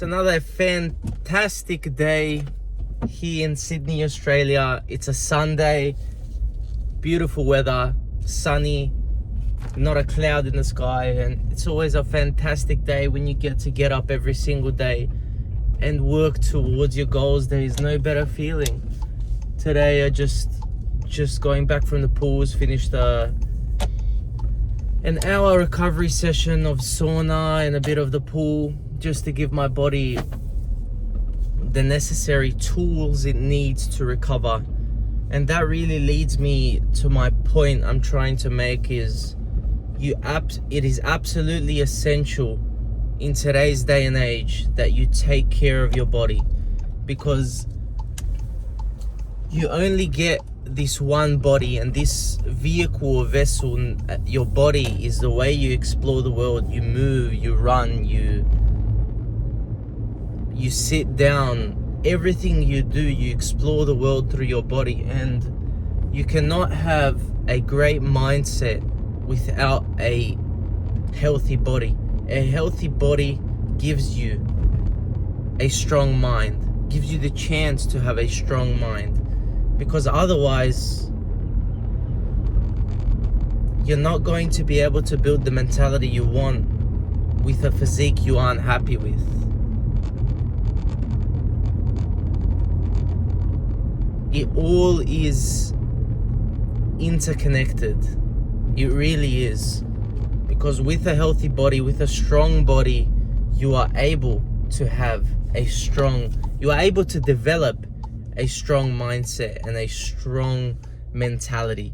It's another fantastic day here in Sydney, Australia. It's a Sunday, beautiful weather, sunny, not a cloud in the sky, and it's always a fantastic day when you get up every single day and work towards your goals. There is no better feeling. Today I just going back from the pools, finished an hour recovery session of sauna and a bit of the pool, just to give my body the necessary tools it needs to recover. And that really leads me to my point I'm trying to make is it is absolutely essential in today's day and age that you take care of your body, because you only get this one body, and this vehicle or vessel, your body, is the way you explore the world. You move, you run, you sit down. Everything you do, you explore the world through your body, and you cannot have a great mindset without a healthy body. A healthy body gives you a strong mind, gives you the chance to have a strong mind, because otherwise you're not going to be able to build the mentality you want with a physique you aren't happy with. It all is interconnected. It really is. Because with a healthy body, with a strong body, you are able to develop a strong mindset and a strong mentality.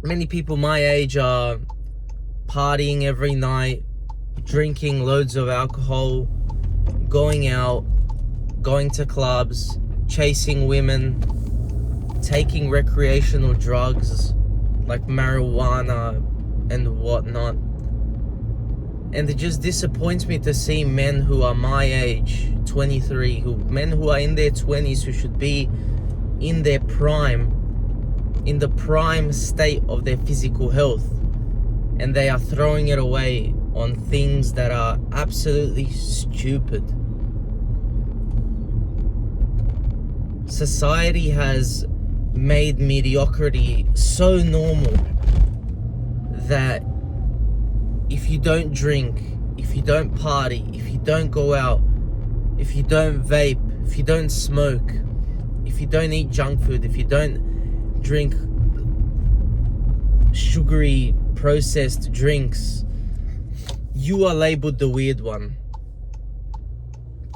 Many people my age are partying every night, drinking loads of alcohol, going out, going to clubs, chasing women, taking recreational drugs like marijuana and whatnot. And it just disappoints me to see men who are my age, 23, men who are in their 20s, who should be in their prime, in the prime state of their physical health, and they are throwing it away on things that are absolutely stupid. Society has made mediocrity so normal that if you don't drink, if you don't party, if you don't go out, if you don't vape, if you don't smoke, if you don't eat junk food, if you don't drink sugary processed drinks, you are labeled the weird one.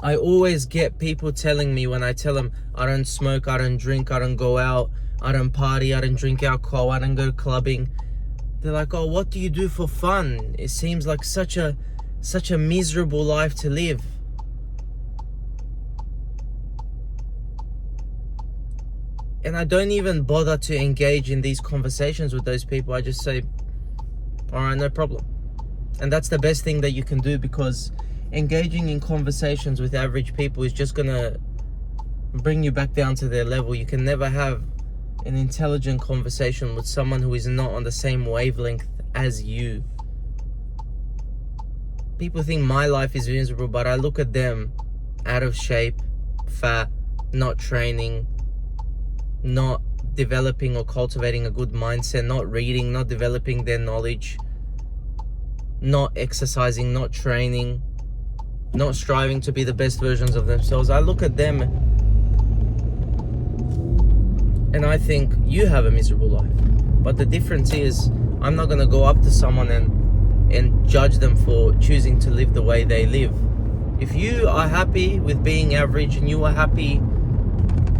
I always get people telling me, when I tell them I don't smoke, I don't drink, I don't go out, I don't party, I don't drink alcohol, I don't go clubbing, they're like, oh, what do you do for fun? It seems like such a miserable life to live. And I don't even bother to engage in these conversations with those people. I just say, all right, no problem. And that's the best thing that you can do, because engaging in conversations with average people is just gonna bring you back down to their level. You can never have an intelligent conversation with someone who is not on the same wavelength as you. People think my life is miserable, but I look at them out of shape, fat, not training, not developing or cultivating a good mindset, not reading, not developing their knowledge, not exercising, not training, not striving to be the best versions of themselves. I look at them and I think, you have a miserable life. But the difference is, I'm not going to go up to someone and judge them for choosing to live the way they live. If you are happy with being average, and you are happy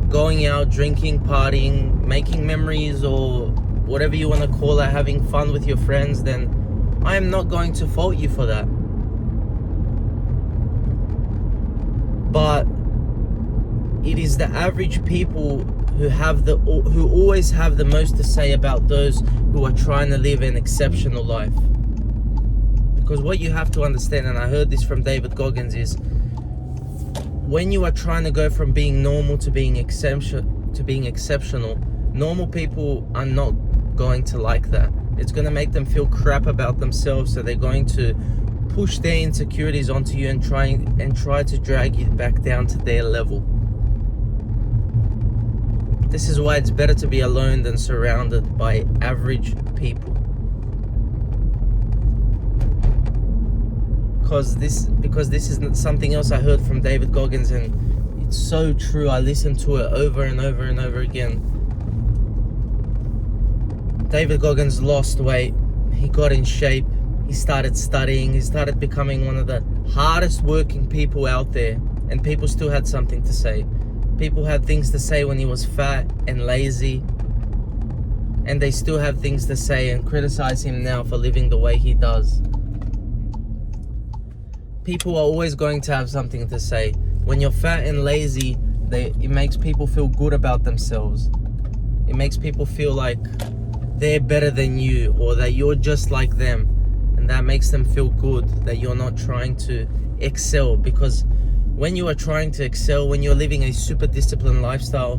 going out, drinking, partying, making memories, or whatever you want to call it, having fun with your friends, then I am not going to fault you for that. But it is the average people who always have the most to say about those who are trying to live an exceptional life. Because what you have to understand, and I heard this from David Goggins, is when you are trying to go from being normal to being exceptional, normal people are not going to like that. It's going to make them feel crap about themselves, so they're going to push their insecurities onto you and try to drag you back down to their level. This is why it's better to be alone than surrounded by average people. Because this is something else I heard from David Goggins, and it's so true. I listened to it over and over and over again. David Goggins lost weight. He got in shape. He started studying. He started becoming one of the hardest working people out there. And people still had something to say. People had things to say when he was fat and lazy. And they still have things to say and criticize him now for living the way he does. People are always going to have something to say. When you're fat and lazy, it makes people feel good about themselves. It makes people feel like they're better than you, or that you're just like them. And that makes them feel good that you're not trying to excel. Because when you are trying to excel, when you're living a super disciplined lifestyle,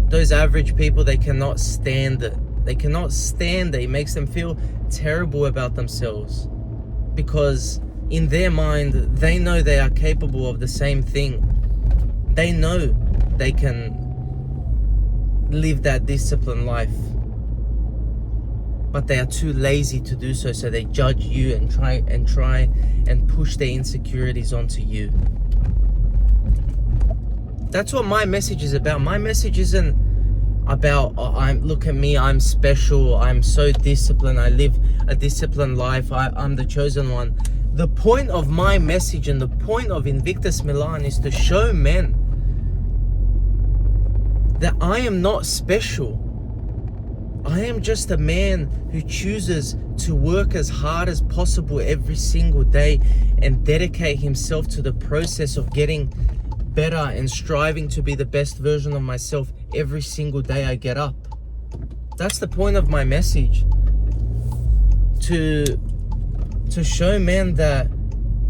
those average people, they cannot stand it. They cannot stand it. It makes them feel terrible about themselves. Because in their mind, they know they are capable of the same thing. They know they can live that disciplined life, but they are too lazy to do so. So they judge you and try and push their insecurities onto you. That's what my message is about. My message isn't about, look at me, I'm special, I'm so disciplined, I live a disciplined life, I'm the chosen one. The point of my message and the point of Invictus Milan is to show men that I am not special. I am just a man who chooses to work as hard as possible every single day and dedicate himself to the process of getting better and striving to be the best version of myself every single day I get up. That's the point of my message. To show men that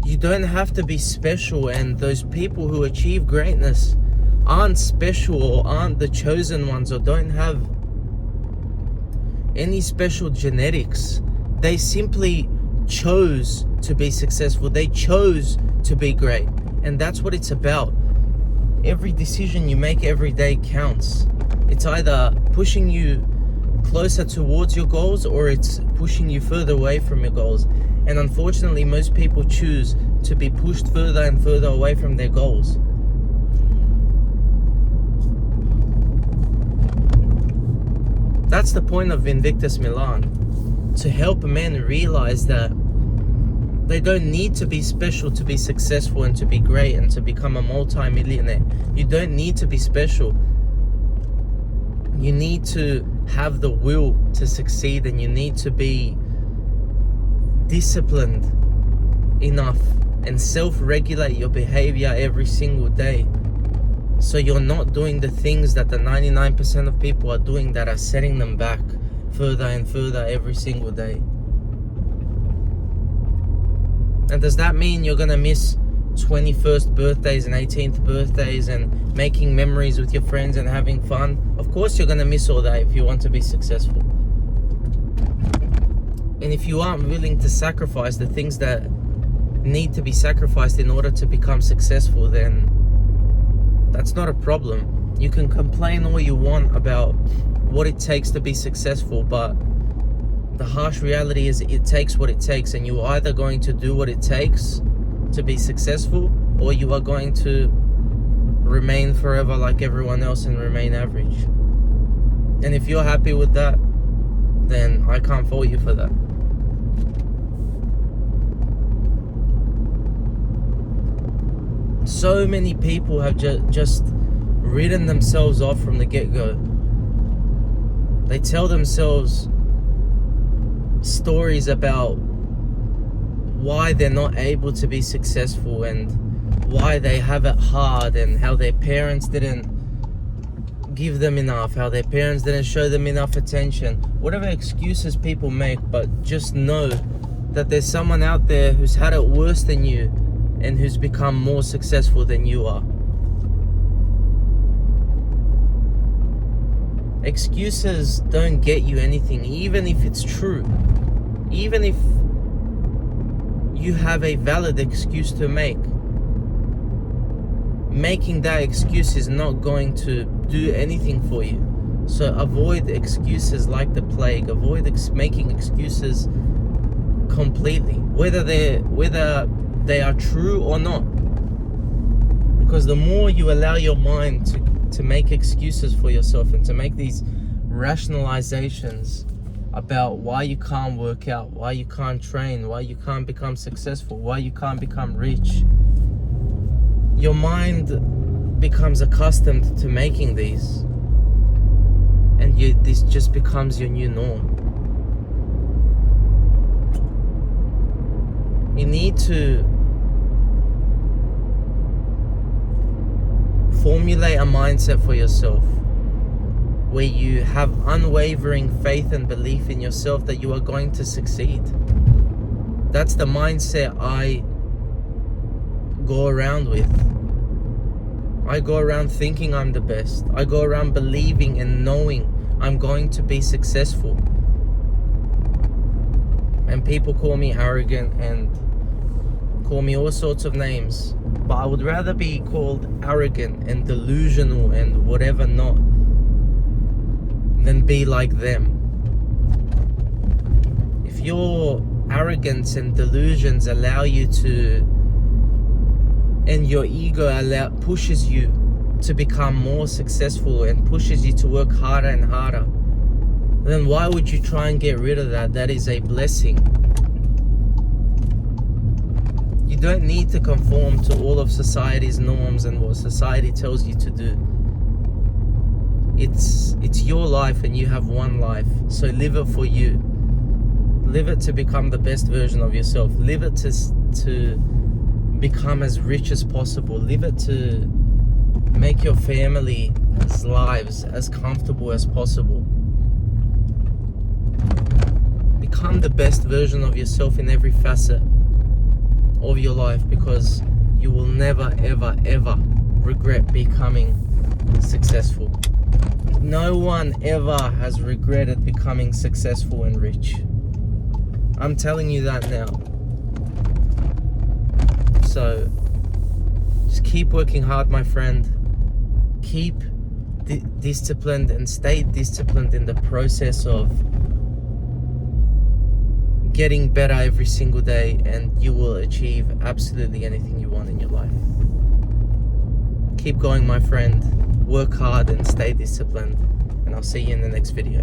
you don't have to be special, and those people who achieve greatness aren't special or aren't the chosen ones or don't have any special genetics. They simply chose to be successful. They chose to be great. And that's what it's about. Every decision you make every day counts. It's either pushing you closer towards your goals or it's pushing you further away from your goals. And unfortunately, most people choose to be pushed further and further away from their goals. That's the point of Invictus Milan. To help men realize that they don't need to be special to be successful and to be great and to become a multi-millionaire. You don't need to be special. You need to have the will to succeed, and you need to be disciplined enough and self-regulate your behavior every single day, so you're not doing the things that the 99% of people are doing that are setting them back further and further every single day. And does that mean you're gonna miss 21st birthdays and 18th birthdays and making memories with your friends and having fun? Of course you're gonna miss all that if you want to be successful. And if you aren't willing to sacrifice the things that need to be sacrificed in order to become successful, then that's not a problem. You can complain all you want about what it takes to be successful, but the harsh reality is it takes what it takes, and you're either going to do what it takes to be successful, or you are going to remain forever like everyone else and remain average. And if you're happy with that, then I can't fault you for that. So many people have just written themselves off from the get-go. They tell themselves stories about why they're not able to be successful and why they have it hard, and how their parents didn't give them enough, how their parents didn't show them enough attention. Whatever excuses people make, but just know that there's someone out there who's had it worse than you and who's become more successful than you are. Excuses don't get you anything, even if it's true. Even if you have a valid excuse to make. Making that excuse is not going to do anything for you. So avoid excuses like the plague. Avoid making excuses completely, whether they are true or not. Because the more you allow your mind to make excuses for yourself and to make these rationalizations about why you can't work out, why you can't train, why you can't become successful, why you can't become rich, your mind becomes accustomed to making these, and this just becomes your new norm. You need to formulate a mindset for yourself where you have unwavering faith and belief in yourself that you are going to succeed. That's the mindset I go around with. I go around thinking I'm the best. I go around believing and knowing I'm going to be successful. And people call me arrogant and call me all sorts of names. But I would rather be called arrogant and delusional and whatever not than be like them. If your arrogance and delusions allow you to, and your ego pushes you to become more successful and pushes you to work harder and harder, then why would you try and get rid of that? That is a blessing. You don't need to conform to all of society's norms and what society tells you to do. It's your life and you have one life, so live it for you. Live it to become the best version of yourself. Live it to become as rich as possible. Live it to make your family's lives as comfortable as possible. Become the best version of yourself in every facet of your life, because you will never ever ever regret becoming successful. No one ever has regretted becoming successful and rich. I'm telling you that now. So just keep working hard, my friend. Keep disciplined and stay disciplined in the process of getting better every single day, and you will achieve absolutely anything you want in your life. Keep going, my friend. Work hard and stay disciplined, and I'll see you in the next video.